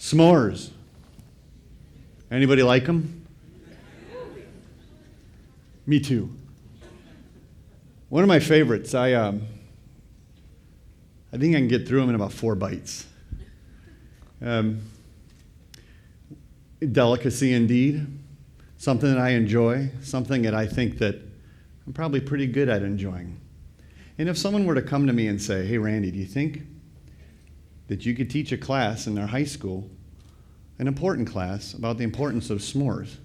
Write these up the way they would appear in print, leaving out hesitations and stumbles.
S'mores. Anybody like them? Me too. One of my favorites. I think I can get through them in about 4 bites. Delicacy indeed. Something that I enjoy. Something that I think that I'm probably pretty good at enjoying. And if someone were to come to me and say, hey, Randy, do you think that you could teach a class in their high school, an important class, about the importance of s'mores?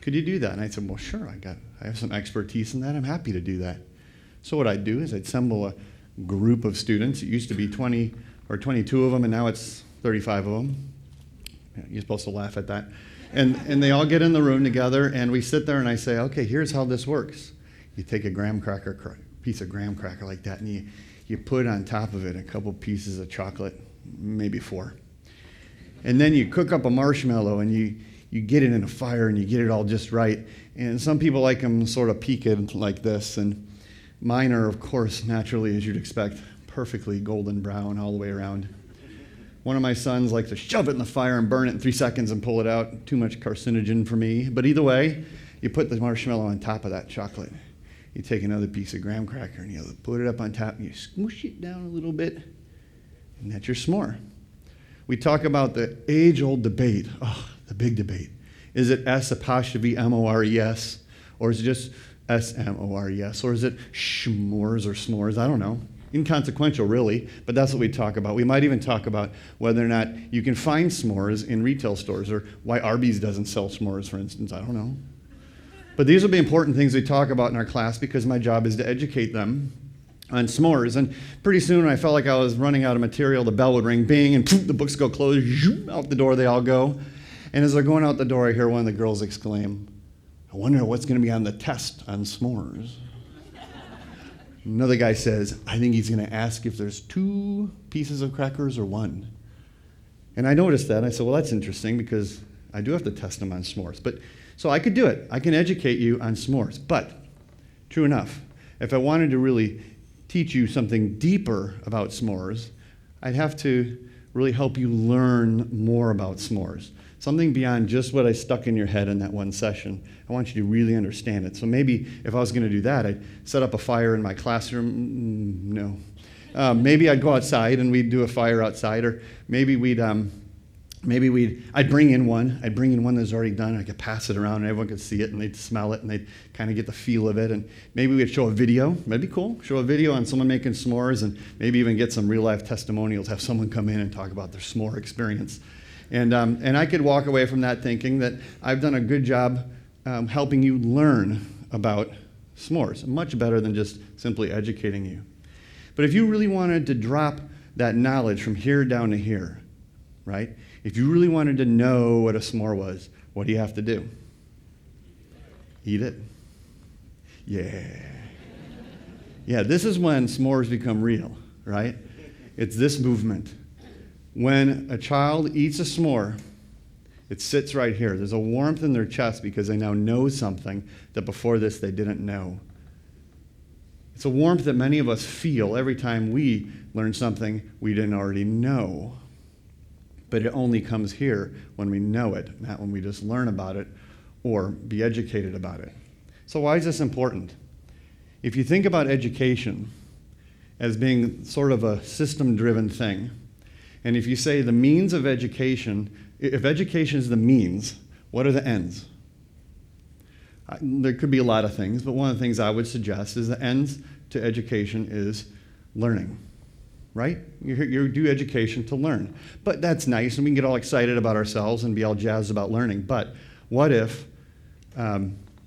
Could you do that? And I said, well, sure, I have some expertise in that. I'm happy to do that. So what I'd do is I'd assemble a group of students. It used to be 20 or 22 of them, and now it's 35 of them. Yeah, you're supposed to laugh at that. And they all get in the room together, and we sit there, and I say, okay, here's how this works. You take a piece of graham cracker like that, and you put on top of it a couple pieces of chocolate, maybe 4. And then you cook up a marshmallow, and you get it in a fire, and you get it all just right. And some people like them sort of peaked like this, and mine are, of course, naturally, as you'd expect, perfectly golden brown all the way around. One of my sons likes to shove it in the fire and burn it in 3 seconds and pull it out. Too much carcinogen for me. But either way, you put the marshmallow on top of that chocolate. You take another piece of graham cracker and you put it up on top and you smoosh it down a little bit, and that's your s'more. We talk about the age-old debate. Oh, the big debate. Is it S''MORES, or is it just SMORES, or is it schmores or s'mores? I don't know. Inconsequential, really, but that's what we talk about. We might even talk about whether or not you can find s'mores in retail stores, or why Arby's doesn't sell s'mores, for instance. I don't know. But these will be important things we talk about in our class, because my job is to educate them on s'mores. And pretty soon I felt like I was running out of material. The bell would ring, bing, and poof, the books go close. Zoom, out the door they all go. And as they're going out the door, I hear one of the girls exclaim, I wonder what's going to be on the test on s'mores. Another guy says, I think he's going to ask if there's 2 pieces of crackers or 1. And I noticed that. I said, well, that's interesting, because I do have to test them on s'mores. So I could do it. I can educate you on s'mores. But, true enough, if I wanted to really teach you something deeper about s'mores, I'd have to really help you learn more about s'mores. Something beyond just what I stuck in your head in that one session. I want you to really understand it. So maybe if I was going to do that, I'd set up a fire in my classroom. No. Maybe I'd go outside and we'd do a fire outside, or maybe I'd bring in one. I'd bring in one that's already done. I could pass it around and everyone could see it and they'd smell it and they'd kind of get the feel of it. And maybe we'd show a video. That'd be cool. Show a video on someone making s'mores, and maybe even get some real life testimonials. Have someone come in and talk about their s'more experience. And I could walk away from that thinking that I've done a good job helping you learn about s'mores, much better than just simply educating you. But if you really wanted to drop that knowledge from here down to here, right? If you really wanted to know what a s'more was, what do you have to do? Eat it. Yeah. Yeah, this is when s'mores become real, right? It's this movement. When a child eats a s'more, it sits right here. There's a warmth in their chest because they now know something that before this they didn't know. It's a warmth that many of us feel every time we learn something we didn't already know. But it only comes here when we know it, not when we just learn about it or be educated about it. So why is this important? If you think about education as being sort of a system-driven thing, and if you say the means of education, if education is the means, what are the ends? There could be a lot of things, but one of the things I would suggest is the ends to education is learning, right? You do education to learn. But that's nice, and we can get all excited about ourselves and be all jazzed about learning. But what if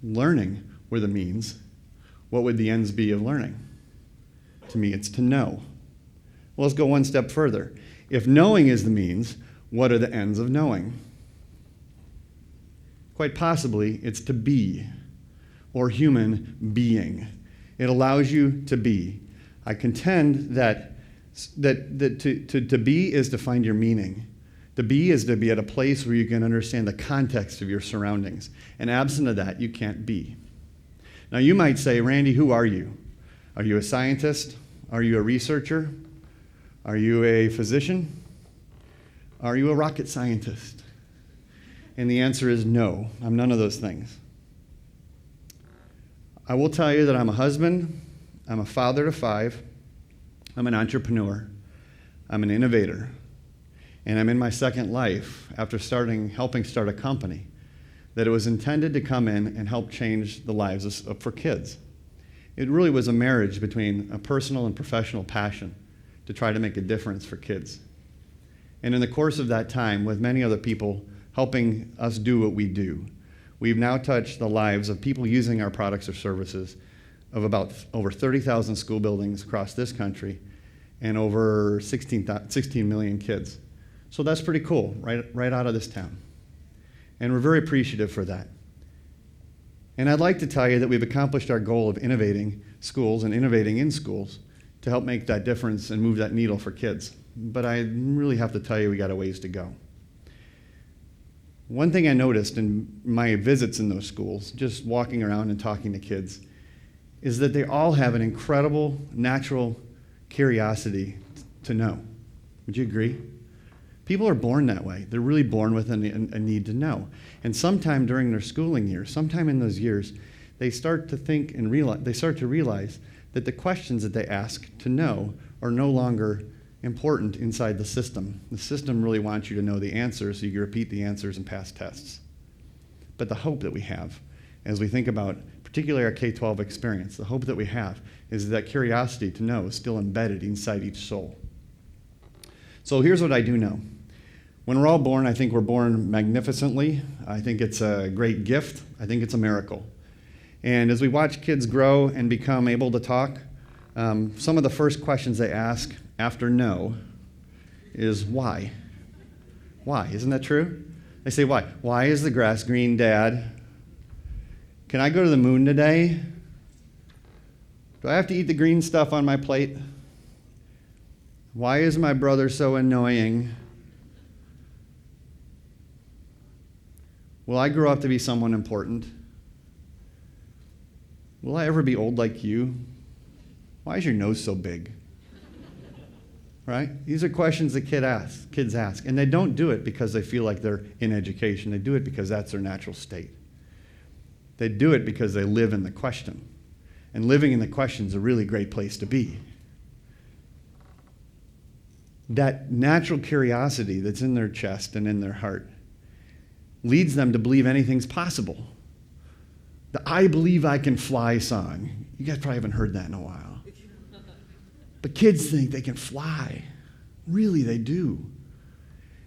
learning were the means? What would the ends be of learning? To me, it's to know. Well, let's go one step further. If knowing is the means, what are the ends of knowing? Quite possibly, it's to be, or human being. It allows you to be. I contend that to be is to find your meaning. To be is to be at a place where you can understand the context of your surroundings. And absent of that, you can't be. Now, you might say, Randy, who are you? Are you a scientist? Are you a researcher? Are you a physician? Are you a rocket scientist? And the answer is no, I'm none of those things. I will tell you that I'm a husband, I'm a father to 5, I'm an entrepreneur, I'm an innovator, and I'm in my second life after helping start a company that it was intended to come in and help change the lives for kids. It really was a marriage between a personal and professional passion to try to make a difference for kids. And in the course of that time, with many other people helping us do what we do, we've now touched the lives of people using our products or services of about over 30,000 school buildings across this country and over 16 million kids. So that's pretty cool, right out of this town. And we're very appreciative for that. And I'd like to tell you that we've accomplished our goal of innovating schools and innovating in schools to help make that difference and move that needle for kids. But I really have to tell you we got a ways to go. One thing I noticed in my visits in those schools, just walking around and talking to kids, is that they all have an incredible natural curiosity to know. Would you agree? People are born that way. They're really born with a need to know. And sometime during their schooling years, sometime in those years, they start to think and realize that the questions that they ask to know are no longer important inside the system. The system really wants you to know the answers so you can repeat the answers and pass tests. But the hope that we have as we think about particularly our K-12 experience, the hope that we have is that curiosity to know is still embedded inside each soul. So here's what I do know. When we're all born, I think we're born magnificently. I think it's a great gift. I think it's a miracle. And as we watch kids grow and become able to talk, some of the first questions they ask after no is why? Why? Isn't that true? They say, why? Why is the grass green, Dad? Can I go to the moon today? Do I have to eat the green stuff on my plate? Why is my brother so annoying? Will I grow up to be someone important? Will I ever be old like you? Why is your nose so big? Right? These are questions that kids ask. And they don't do it because they feel like they're in education. They do it because that's their natural state. They do it because they live in the question. And living in the question is a really great place to be. That natural curiosity that's in their chest and in their heart leads them to believe anything's possible. The I Believe I Can Fly song. You guys probably haven't heard that in a while. But kids think they can fly. Really, they do.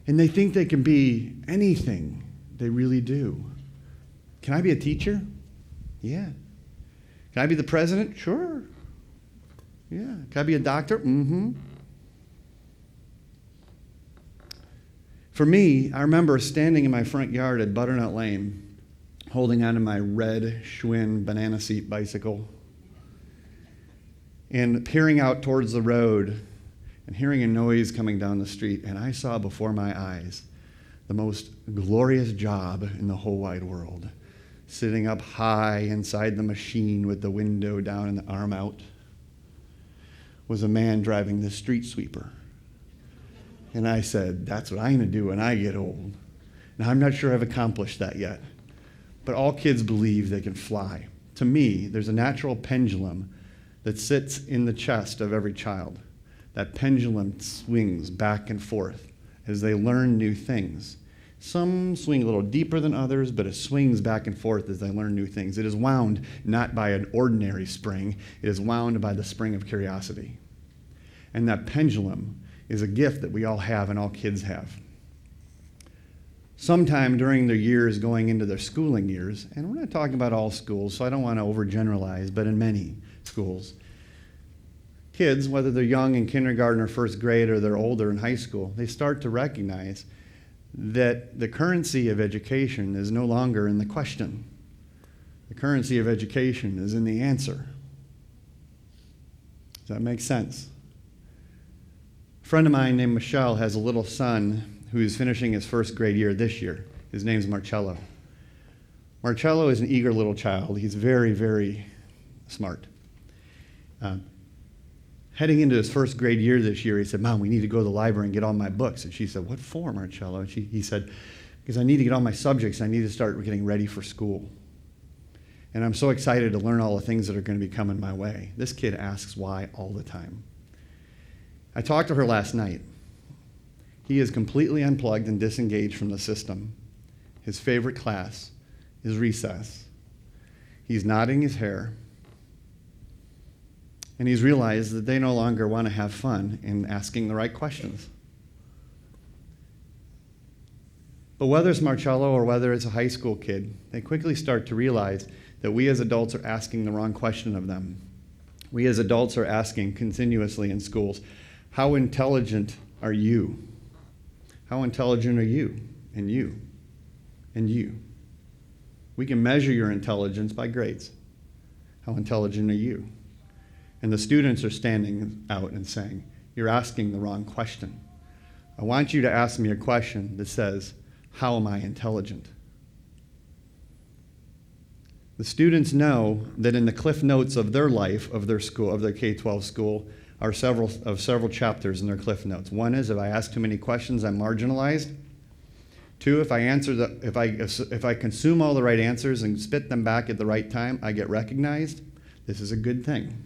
And they think they can be anything. They really do. Can I be a teacher? Yeah. Can I be the president? Sure. Yeah. Can I be a doctor? Mm-hmm. For me, I remember standing in my front yard at Butternut Lane, holding onto my red Schwinn banana seat bicycle, and peering out towards the road and hearing a noise coming down the street, and I saw before my eyes the most glorious job in the whole wide world, sitting up high inside the machine with the window down and the arm out, was a man driving the street sweeper. And I said, that's what I'm going to do when I get old. Now, I'm not sure I've accomplished that yet, but all kids believe they can fly. To me, there's a natural pendulum that sits in the chest of every child. That pendulum swings back and forth as they learn new things. Some swing a little deeper than others, but it swings back and forth as they learn new things. It is wound not by an ordinary spring, it is wound by the spring of curiosity. And that pendulum is a gift that we all have and all kids have. Sometime during their years going into their schooling years, and we're not talking about all schools, so I don't want to overgeneralize, but in many schools, kids, whether they're young in kindergarten or first grade or they're older in high school, they start to recognize that the currency of education is no longer in the question. The currency of education is in the answer. Does that make sense? A friend of mine named Michelle has a little son who's finishing his first grade year this year. His name's Marcello. Marcello is an eager little child. He's very, very smart. Heading into his first grade year this year, he said, Mom, we need to go to the library and get all my books. And she said, what for, Marcello? And he said, because I need to get all my subjects. I need to start getting ready for school. And I'm so excited to learn all the things that are going to be coming my way. This kid asks why all the time. I talked to her last night. He is completely unplugged and disengaged from the system. His favorite class is recess. He's nodding his hair. And he's realized that they no longer want to have fun in asking the right questions. But whether it's Marcello or whether it's a high school kid, they quickly start to realize that we as adults are asking the wrong question of them. We as adults are asking continuously in schools, how intelligent are you? How intelligent are you? And you? And you? We can measure your intelligence by grades. How intelligent are you? And the students are standing out and saying, you're asking the wrong question. I want you to ask me a question that says, how am I intelligent? The students know that in the cliff notes of their life, of their school, of their K-12 school, are several chapters in their cliff notes. One is, if I ask too many questions, I'm marginalized. Two, if I consume all the right answers and spit them back at the right time, I get recognized. This is a good thing.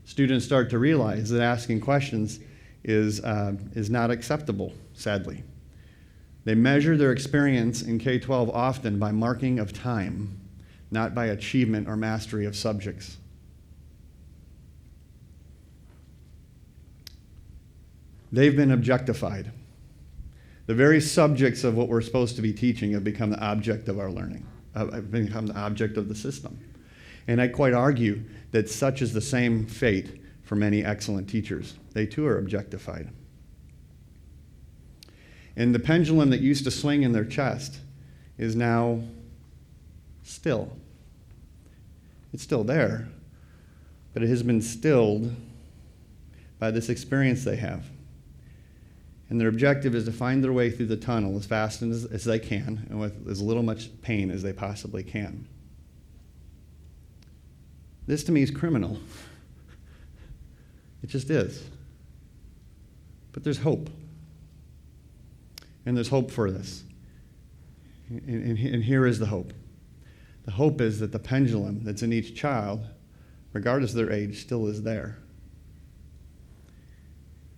Students start to realize that asking questions is not acceptable, sadly. They measure their experience in K-12 often by marking of time, not by achievement or mastery of subjects. They've been objectified. The very subjects of what we're supposed to be teaching have become the object of our learning, have become the object of the system. And I quite argue that such is the same fate for many excellent teachers. They too are objectified. And the pendulum that used to swing in their chest is now still. It's still there, but it has been stilled by this experience they have. And their objective is to find their way through the tunnel as fast as they can and with as little much pain as they possibly can. This to me is criminal. It just is. But there's hope. And there's hope for this. And here is the hope. The hope is that the pendulum that's in each child, regardless of their age, still is there.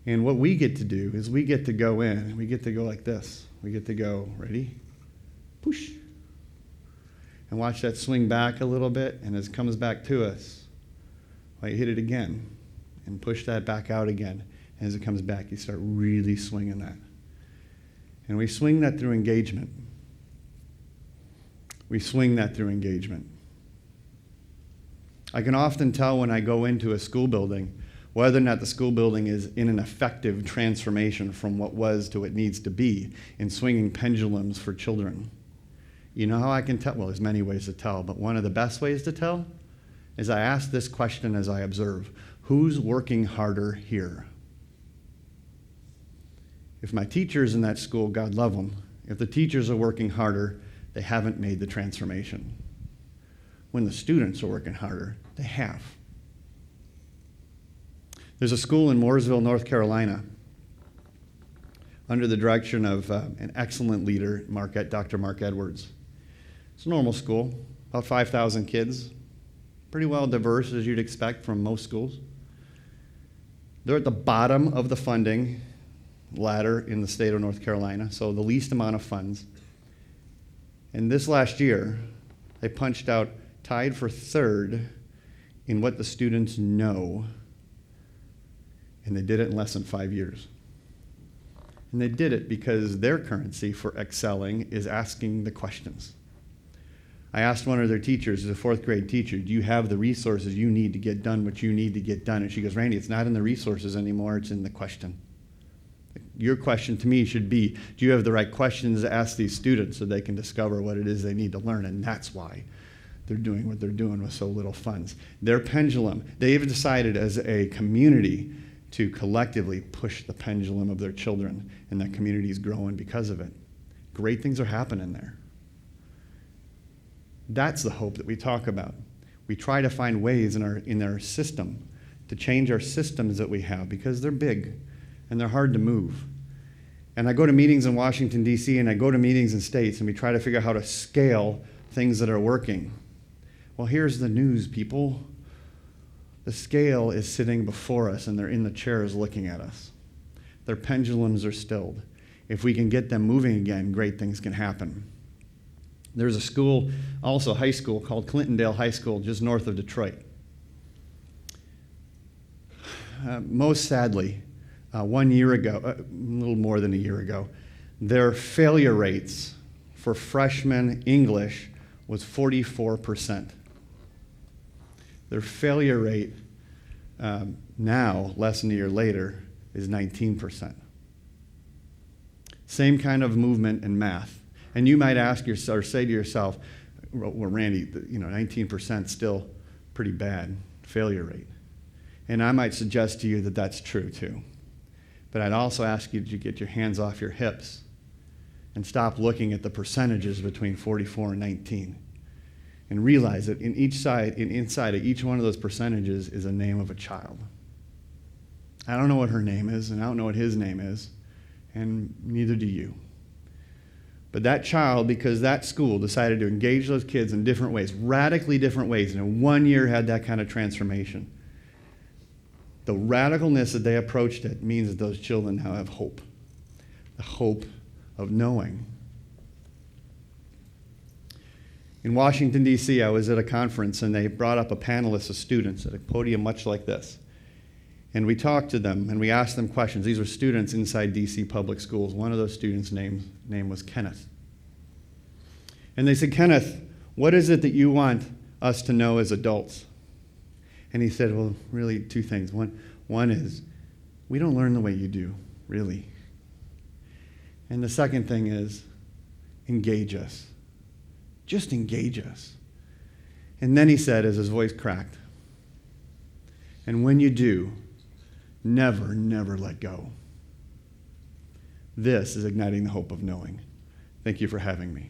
And what we get to do is we get to go in, and we get to go like this. We get to go, ready? Push. And watch that swing back a little bit, and as it comes back to us, well, you hit it again, and push that back out again. And as it comes back, you start really swinging that. And we swing that through engagement. We swing that through engagement. I can often tell when I go into a school building whether or not the school building is in an effective transformation from what was to what needs to be in swinging pendulums for children. You know how I can tell? Well, there's many ways to tell, but one of the best ways to tell is I ask this question as I observe. Who's working harder here? If my teachers in that school, God love them, if the teachers are working harder, they haven't made the transformation. When the students are working harder, they have. There's a school in Mooresville, North Carolina, under the direction of an excellent leader, Dr. Mark Edwards. It's a normal school, about 5,000 kids, pretty well diverse as you'd expect from most schools. They're at the bottom of the funding ladder in the state of North Carolina, so the least amount of funds. And this last year, they punched out, tied for third in what the students know, and they did it in less than 5 years. And they did it because their currency for excelling is asking the questions. I asked one of their teachers, as a fourth grade teacher, do you have the resources you need to get done what you need to get done? And she goes, Randy, it's not in the resources anymore, it's in the question. Your question to me should be, do you have the right questions to ask these students so they can discover what it is they need to learn? And that's why they're doing what they're doing with so little funds. Their pendulum, they've decided as a community to collectively push the pendulum of their children, and that community is growing because of it. Great things are happening there. That's the hope that we talk about. We try to find ways in our system to change our systems that we have because they're big and they're hard to move. And I go to meetings in Washington, D.C., and I go to meetings in states, and we try to figure out how to scale things that are working. Well, here's the news, people. The scale is sitting before us, and they're in the chairs looking at us. Their pendulums are stilled. If we can get them moving again, great things can happen. There's a school, also high school, called Clintondale High School, just north of Detroit. Most sadly, 1 year ago, a little more than a year ago, their failure rates for freshman English was 44%. Their failure rate now, less than a year later, is 19%. Same kind of movement in math. And you might ask yourself, or say to yourself, well, Randy, 19% still pretty bad failure rate. And I might suggest to you that that's true too. But I'd also ask you to get your hands off your hips and stop looking at the percentages between 44 and 19 and realize that inside of each one of those percentages is a name of a child. I don't know what her name is, and I don't know what his name is, and neither do you. But that child, because that school decided to engage those kids in different ways, radically different ways, and in 1 year had that kind of transformation. The radicalness that they approached it means that those children now have hope. The hope of knowing. In Washington, D.C., I was at a conference, and they brought up a panelist of students at a podium much like this. And we talked to them, and we asked them questions. These were students inside D.C. public schools. One of those students' name was Kenneth. And they said, Kenneth, what is it that you want us to know as adults? And he said, well, really two things. One is, we don't learn the way you do, really. And the second thing is, engage us. Just engage us. And then he said, as his voice cracked, and when you do, never, never let go. This is igniting the hope of knowing. Thank you for having me.